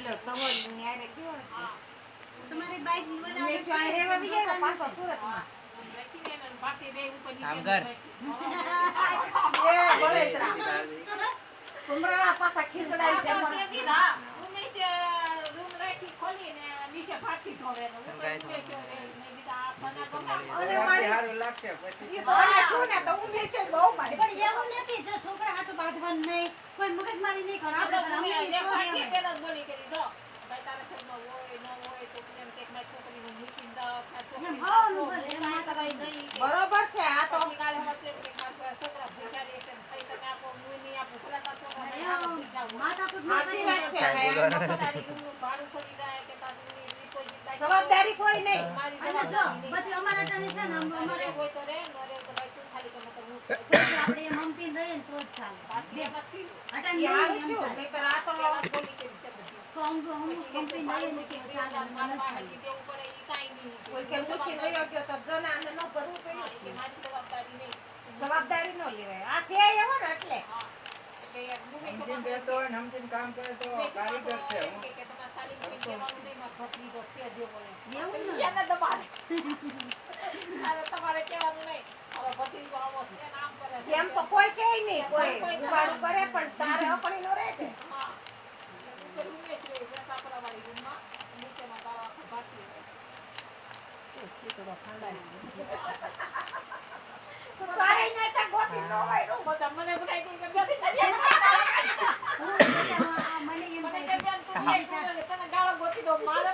ઓલો કવર ની આરે કયો છે તમારી બાઈક બોલાવે મેં સ્વાય રેવા વિયા પાછો સુરતમાં કામ કર એ બળેતરા કુમરાળા પાછા ખીસડાઈ જમવા નીચે રૂમ રાખી ખોલીને નીચે ફાટી ધોવે અને મારી હારું લાગશે પછી એ તો આ છું ને તો હું નીચે બહુ મારી પણ એવું નથી જો છોકરા હાટુ બાંધવાનું નહીં કોઈ મગજમારી નહીં કરો આપણે ફાટી પેલા બોલી કરી દો ભાઈ તારા ઘરમાં હોય ન હોય તો કેમ કે મારી છોકરીનું મૂકીને દો બરોબર છે આ તો કાલે હશે કે છોકરા ભૂખ્યા રહે છે ફરી તમે આપો હું નહીં આપું ભલા તા છોકરા માથાકૂટ સાચી વાત છે પોતાની રૂમનું ભાડું કરી જાય કે તારી જવાબદારી કોઈ નહીં અને જો બધી અમારા તને છે ને અમારે હોય તો રે ન રે તો ભાઈ તું ખાલી કમ કરું આપણે મમ્મી રહીએ ને તો જ ચાલે નથી અટન યાર નહીં શું નહીતર આ તો બોલી કરી છે કોમ કંપની રહીએ ને કે ચાલે મને મારી દેવું પડે ઈ કાઈ નહીં કોઈ કે મૂકી રહ્યો ગયો તો જનાને ન ભરવું પડ્યું કે મારી જવાબદારી નહીં જવાબદારી ન લેવાય આ છે એવો ને એટલે એટલે યાર સમજીને બેઠો હોય ને સમજીને કામ કરે તો કારીગર છે હું કે તમારા સાલી કહેવાનું નહીં માં ભટલી દો કે દે બોલે એવું ને એને દબાડે અરે તમારે કહેવાનું નહીં હવે ભટલી આવો છે નામ કરે એમ તો કોઈ કે નહીં કોઈ ઉગાડું કરે પણ તારે અપણી નો રહે છે હા રૂમે છે વેસાપરા વાળી રૂમમાં નીચેમાં તારા આખા બાકી તારે નતા ગોતી ન હોય રૂમ બધા મને બનાવી દે કે બેસી જજે મને એમ મને થાય કેમ તું તને ગાળો ગોતી દો મારે